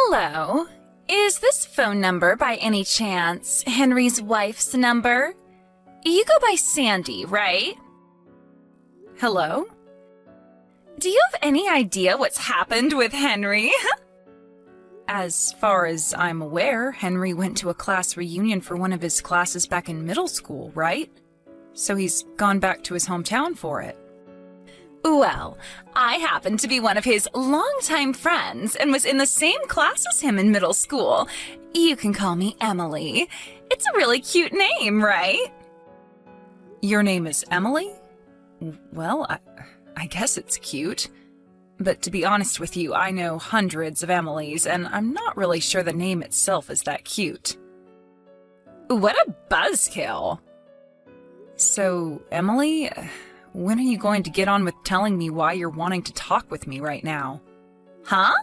Hello. Is this phone number by any chance Henry's wife's number? You go by Sandy, right? Hello? Do you have any idea what's happened with Henry? As far as I'm aware, Henry went to a class reunion for one of his classes back in middle school, right? So he's gone back to his hometown for it. Well, I happen to be one of his longtime friends and was in the same class as him in middle school. You can call me Emily. It's a really cute name, right? Your name is Emily? Well, I guess it's cute. But to be honest with you, I know hundreds of Emilys, and I'm not really sure the name itself is that cute. What a buzzkill! So, Emily, when are you going to get on with telling me why you're wanting to talk with me right now? Huh?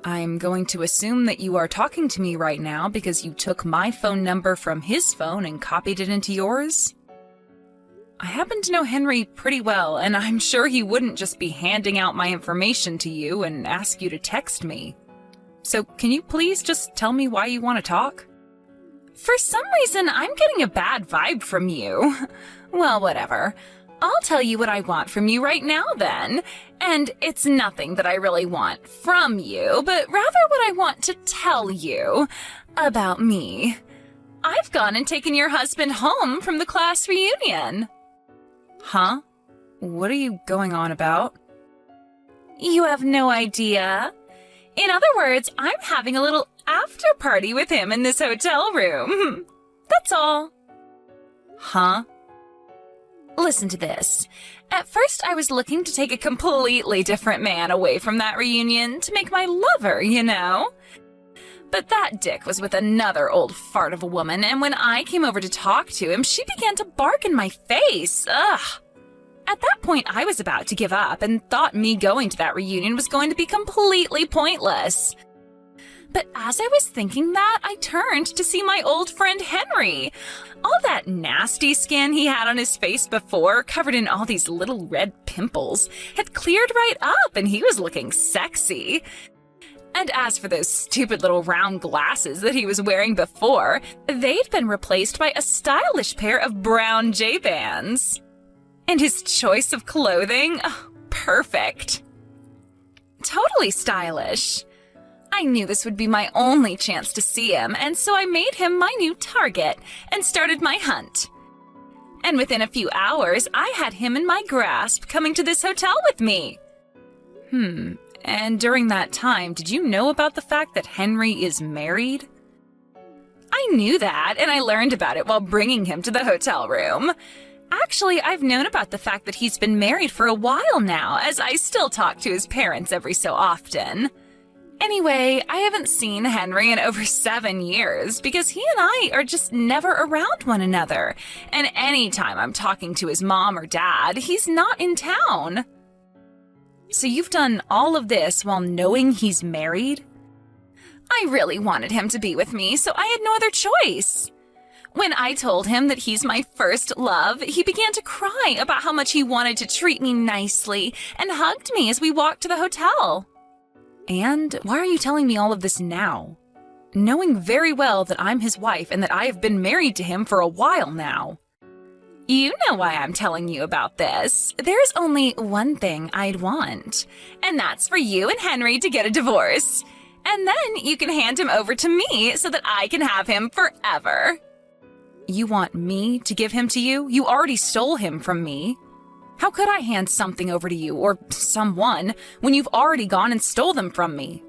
I'm going to assume that you are talking to me right now because you took my phone number from his phone and copied it into yours? I happen to know Henry pretty well, and I'm sure he wouldn't just be handing out my information to you and ask you to text me. So can you please just tell me why you want to talk? For some reason, I'm getting a bad vibe from you. Well, whatever. I'll tell you what I want from you right now then. And it's nothing that I really want from you, but rather what I want to tell you about me. I've gone and taken your husband home from the class reunion. Huh? What are you going on about? You have no idea. In other words, I'm having a little after party with him in this hotel room. That's all. Huh? Listen to this. At first, I was looking to take a completely different man away from that reunion to make my lover, you know? But that dick was with another old fart of a woman, and when I came over to talk to him, she began to bark in my face. Ugh. At that point, I was about to give up and thought me going to that reunion was going to be completely pointless. But as I was thinking that, I turned to see my old friend Henry. All that nasty skin he had on his face before, covered in all these little red pimples, had cleared right up and he was looking sexy. And as for those stupid little round glasses that he was wearing before, they'd been replaced by a stylish pair of brown J-Bands. And his choice of clothing? Oh, perfect. Totally stylish. I knew this would be my only chance to see him, and so I made him my new target and started my hunt. And within a few hours, I had him in my grasp coming to this hotel with me. And during that time, did you know about the fact that Henry is married? I knew that, and I learned about it while bringing him to the hotel room. Actually, I've known about the fact that he's been married for a while now, as I still talk to his parents every so often. Anyway, I haven't seen Henry in over 7 years because he and I are just never around one another. And anytime I'm talking to his mom or dad, he's not in town. So you've done all of this while knowing he's married? I really wanted him to be with me, so I had no other choice. When I told him that he's my first love, he began to cry about how much he wanted to treat me nicely and hugged me as we walked to the hotel. And why are you telling me all of this now? Knowing very well that I'm his wife and that I have been married to him for a while now. You know why I'm telling you about this. There's only one thing I'd want, and that's for you and Henry to get a divorce. And then you can hand him over to me so that I can have him forever. You want me to give him to you? You already stole him from me. How could I hand something over to you, or someone, when you've already gone and stole them from me?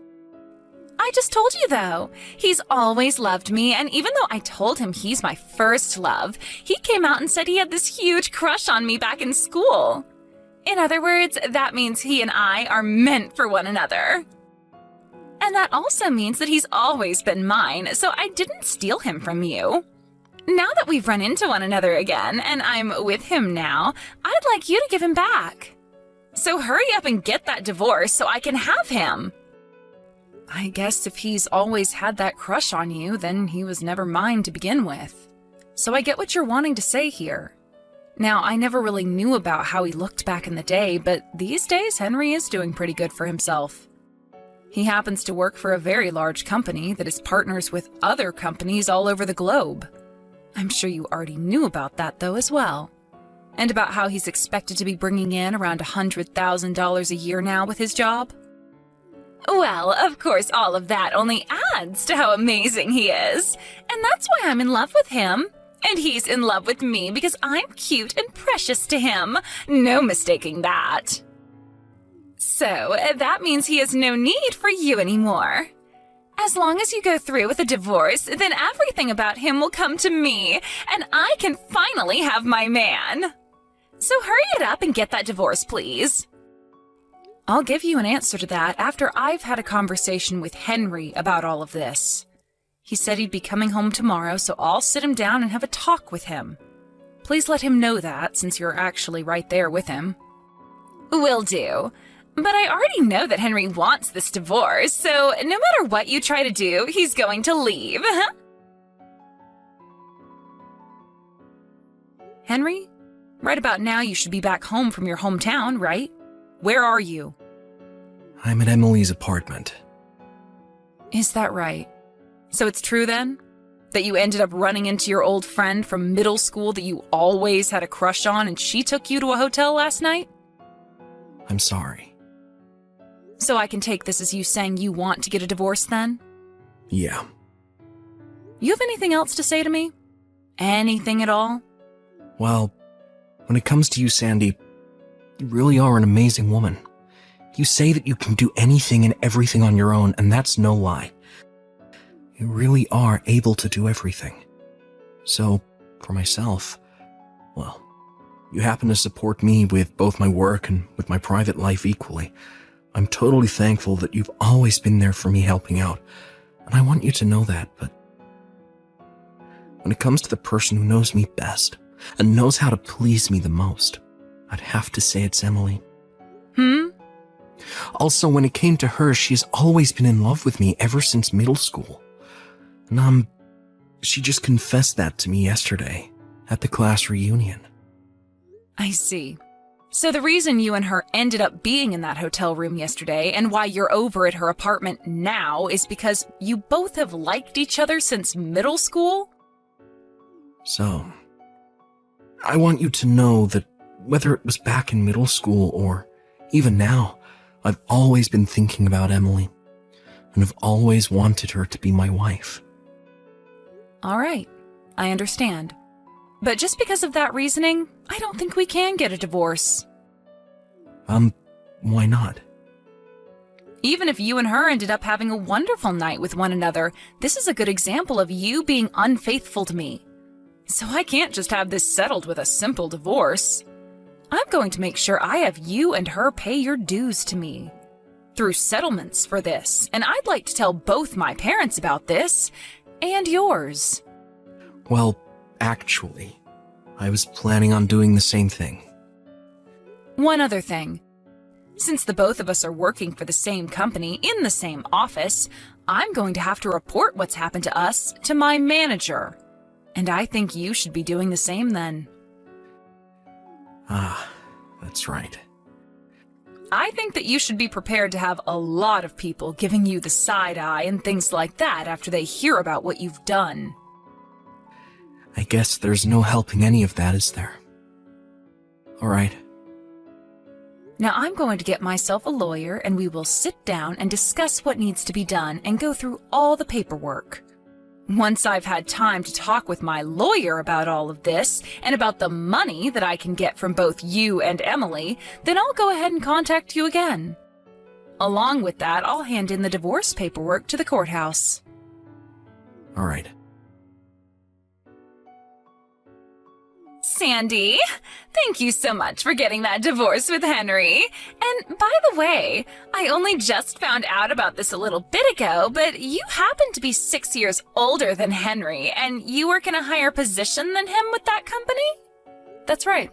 I just told you, though. He's always loved me, and even though I told him he's my first love, he came out and said he had this huge crush on me back in school. In other words, that means he and I are meant for one another. And that also means that he's always been mine, so I didn't steal him from you. Now that we've run into one another again, and I'm with him now, I'd like you to give him back. So hurry up and get that divorce so I can have him. I guess if he's always had that crush on you, then he was never mine to begin with. So I get what you're wanting to say here. Now, I never really knew about how he looked back in the day, but these days Henry is doing pretty good for himself. He happens to work for a very large company that is partners with other companies all over the globe. I'm sure you already knew about that, though, as well. And about how he's expected to be bringing in around $100,000 a year now with his job? Well, of course, all of that only adds to how amazing he is. And that's why I'm in love with him. And he's in love with me because I'm cute and precious to him. No mistaking that. So, that means he has no need for you anymore. As long as you go through with a divorce, then everything about him will come to me, and I can finally have my man. So hurry it up and get that divorce, please. I'll give you an answer to that after I've had a conversation with Henry about all of this. He said he'd be coming home tomorrow, so I'll sit him down and have a talk with him. Please let him know that, since you're actually right there with him. Will do. But I already know that Henry wants this divorce, so no matter what you try to do, he's going to leave. Henry, right about now you should be back home from your hometown, right? Where are you? I'm at Emily's apartment. Is that right? So it's true then? That you ended up running into your old friend from middle school that you always had a crush on and she took you to a hotel last night? I'm sorry. So I can take this as you saying you want to get a divorce then? Yeah. You have anything else to say to me? Anything at all? Well, when it comes to you, Sandy, you really are an amazing woman. You say that you can do anything and everything on your own, and that's no lie. You really are able to do everything. So, for myself, well, you happen to support me with both my work and with my private life equally. I'm totally thankful that you've always been there for me helping out, and I want you to know that, but when it comes to the person who knows me best and knows how to please me the most, I'd have to say it's Emily. Also, when it came to her, she's always been in love with me ever since middle school. And she just confessed that to me yesterday at the class reunion. I see. So the reason you and her ended up being in that hotel room yesterday and why you're over at her apartment now is because you both have liked each other since middle school? So, I want you to know that whether it was back in middle school or even now, I've always been thinking about Emily, and have always wanted her to be my wife. All right, I understand. But just because of that reasoning, I don't think we can get a divorce. Why not? Even if you and her ended up having a wonderful night with one another, this is a good example of you being unfaithful to me. So I can't just have this settled with a simple divorce. I'm going to make sure I have you and her pay your dues to me through settlements for this, and I'd like to tell both my parents about this and yours. Well, actually, I was planning on doing the same thing. One other thing. Since the both of us are working for the same company in the same office, I'm going to have to report what's happened to us to my manager. And I think you should be doing the same then. Ah, that's right. I think that you should be prepared to have a lot of people giving you the side eye and things like that after they hear about what you've done. I guess there's no helping any of that, is there? All right. Now I'm going to get myself a lawyer and we will sit down and discuss what needs to be done and go through all the paperwork. Once I've had time to talk with my lawyer about all of this and about the money that I can get from both you and Emily, then I'll go ahead and contact you again. Along with that, I'll hand in the divorce paperwork to the courthouse. All right. Sandy, thank you so much for getting that divorce with Henry. And by the way, I only just found out about this a little bit ago, but you happen to be 6 years older than Henry, and you work in a higher position than him with that company? That's right.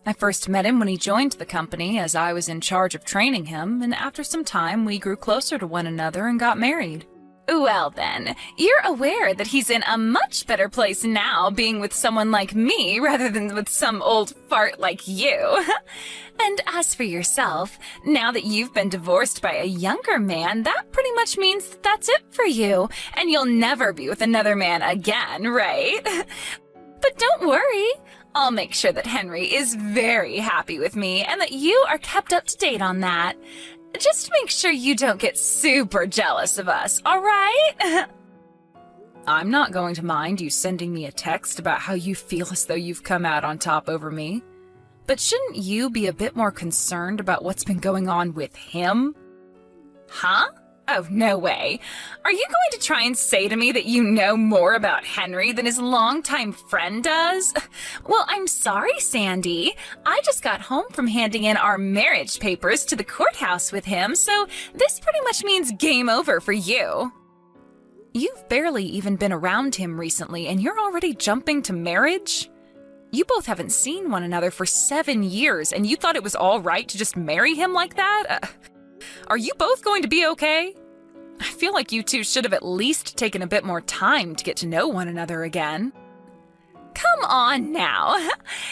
I first met him when he joined the company as I was in charge of training him, and after some time we grew closer to one another and got married. Well then, you're aware that he's in a much better place now being with someone like me rather than with some old fart like you. And as for yourself, now that you've been divorced by a younger man, that pretty much means that that's it for you, and you'll never be with another man again, right? But don't worry, I'll make sure that Henry is very happy with me and that you are kept up to date on that. Just make sure you don't get super jealous of us, all right? I'm not going to mind you sending me a text about how you feel as though you've come out on top over me. But shouldn't you be a bit more concerned about what's been going on with him? Huh? Oh, no way. Are you going to try and say to me that you know more about Henry than his longtime friend does? Well, I'm sorry, Sandy. I just got home from handing in our marriage papers to the courthouse with him, so this pretty much means game over for you. You've barely even been around him recently, and you're already jumping to marriage? You both haven't seen one another for 7 years, and you thought it was all right to just marry him like that? Are you both going to be okay? I feel like you two should have at least taken a bit more time to get to know one another again. Come on now.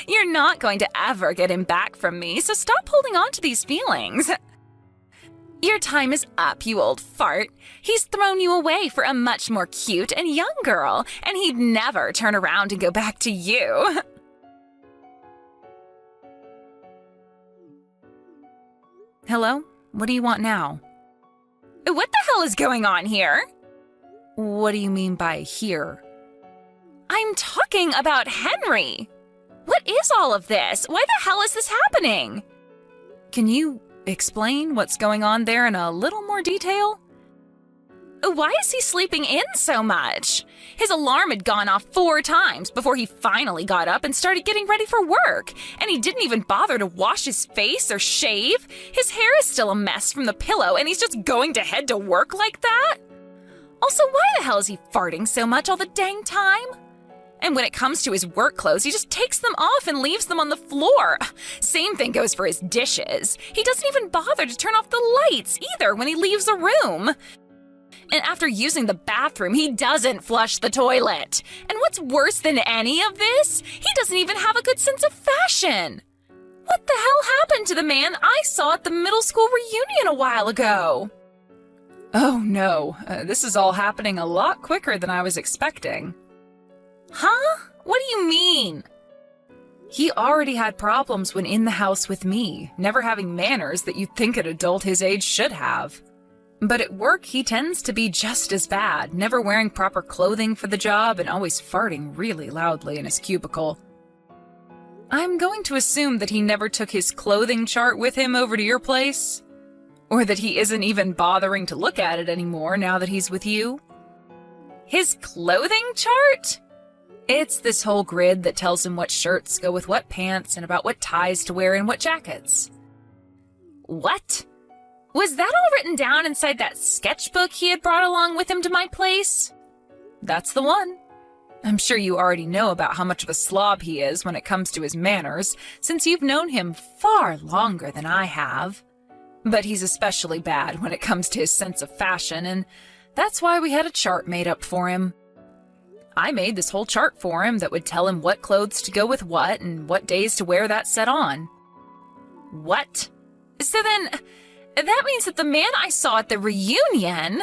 You're not going to ever get him back from me, so stop holding on to these feelings. Your time is up, you old fart. He's thrown you away for a much more cute and young girl, and he'd never turn around and go back to you. Hello? What do you want now? What the hell is going on here? What do you mean by here? I'm talking about Henry. What is all of this? Why the hell is this happening? Can you explain what's going on there in a little more detail? Why is he sleeping in so much? His alarm had gone off 4 times before he finally got up and started getting ready for work, and he didn't even bother to wash his face or shave. His hair is still a mess from the pillow, and he's just going to head to work like that? Also, why the hell is he farting so much all the dang time? And when it comes to his work clothes, he just takes them off and leaves them on the floor. Same thing goes for his dishes. He doesn't even bother to turn off the lights either when he leaves a room. And after using the bathroom, he doesn't flush the toilet. And what's worse than any of this? He doesn't even have a good sense of fashion. What the hell happened to the man I saw at the middle school reunion a while ago? Oh no, this is all happening a lot quicker than I was expecting. Huh? What do you mean? He already had problems when in the house with me, never having manners that you'd think an adult his age should have. But at work, he tends to be just as bad, never wearing proper clothing for the job and always farting really loudly in his cubicle. I'm going to assume that he never took his clothing chart with him over to your place? Or that he isn't even bothering to look at it anymore now that he's with you? His clothing chart? It's this whole grid that tells him what shirts go with what pants and about what ties to wear and what jackets. What? Was that all written down inside that sketchbook he had brought along with him to my place? That's the one. I'm sure you already know about how much of a slob he is when it comes to his manners, since you've known him far longer than I have. But he's especially bad when it comes to his sense of fashion, and that's why we had a chart made up for him. I made this whole chart for him that would tell him what clothes to go with what and what days to wear that set on. What? So then, that means that the man I saw at the reunion...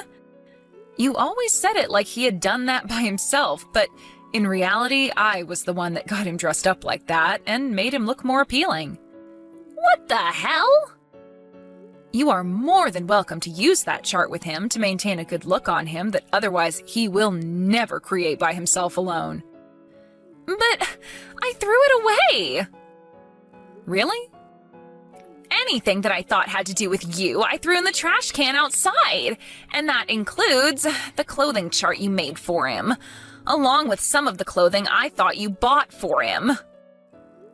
You always said it like he had done that by himself, but in reality, I was the one that got him dressed up like that and made him look more appealing. What the hell? You are more than welcome to use that chart with him to maintain a good look on him that otherwise he will never create by himself alone. But I threw it away! Really? Anything that I thought had to do with you, I threw in the trash can outside, and that includes the clothing chart you made for him, along with some of the clothing I thought you bought for him.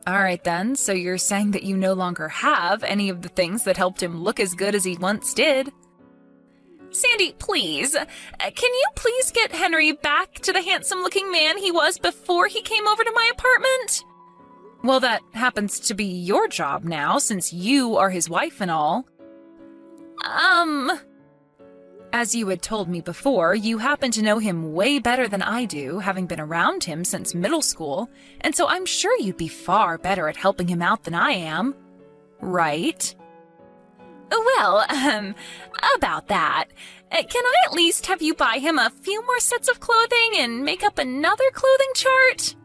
All right then, so you're saying that you no longer have any of the things that helped him look as good as he once did? Sandy, please, can you please get Henry back to the handsome-looking man he was before he came over to my apartment? Well, that happens to be your job now, since you are his wife and all. As you had told me before, you happen to know him way better than I do, having been around him since middle school, and so I'm sure you'd be far better at helping him out than I am. Right? Well, about that. Can I at least have you buy him a few more sets of clothing and make up another clothing chart?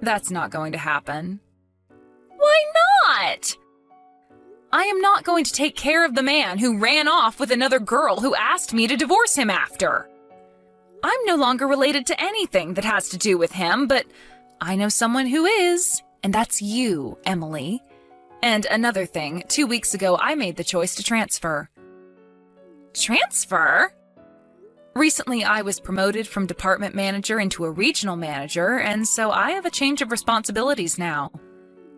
That's not going to happen. Why not? I am not going to take care of the man who ran off with another girl who asked me to divorce him after. I'm no longer related to anything that has to do with him, but I know someone who is, and that's you, Emily. And another thing, 2 weeks ago I made the choice to transfer. Transfer? Recently I was promoted from department manager into a regional manager, and so I have a change of responsibilities now.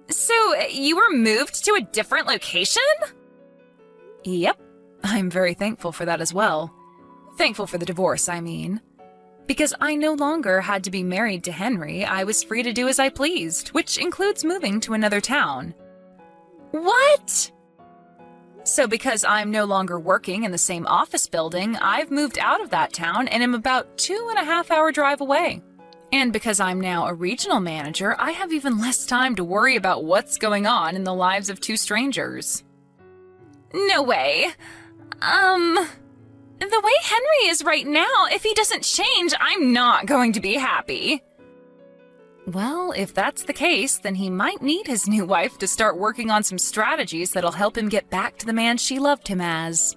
So, you were moved to a different location? Yep. I'm very thankful for that as well. Thankful for the divorce, I mean. Because I no longer had to be married to Henry, I was free to do as I pleased, which includes moving to another town. What? So because I'm no longer working in the same office building, I've moved out of that town and am about 2.5-hour drive away. And because I'm now a regional manager, I have even less time to worry about what's going on in the lives of two strangers. No way. The way Henry is right now, if he doesn't change, I'm not going to be happy. Well, if that's the case, then he might need his new wife to start working on some strategies that'll help him get back to the man she loved him as.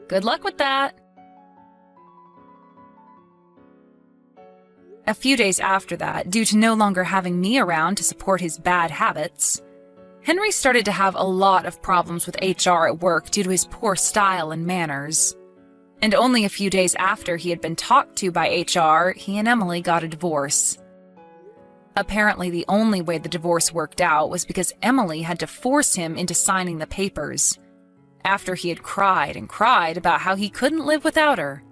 Good luck with that. A few days after that, due to no longer having me around to support his bad habits, Henry started to have a lot of problems with HR at work due to his poor style and manners. And only a few days after he had been talked to by HR, he and Emily got a divorce. Apparently, the only way the divorce worked out was because Emily had to force him into signing the papers, after he had cried and cried about how he couldn't live without her.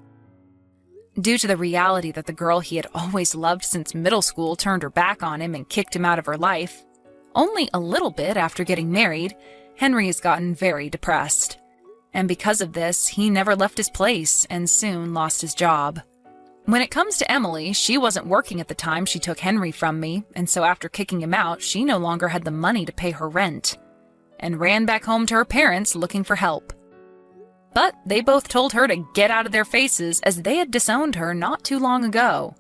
Due to the reality that the girl he had always loved since middle school turned her back on him and kicked him out of her life, only a little bit after getting married, Henry has gotten very depressed. And because of this, he never left his place and soon lost his job. When it comes to Emily, she wasn't working at the time she took Henry from me, and so after kicking him out, she no longer had the money to pay her rent, and ran back home to her parents looking for help. But they both told her to get out of their faces as they had disowned her not too long ago.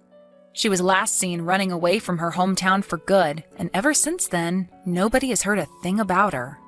She was last seen running away from her hometown for good, and ever since then, nobody has heard a thing about her.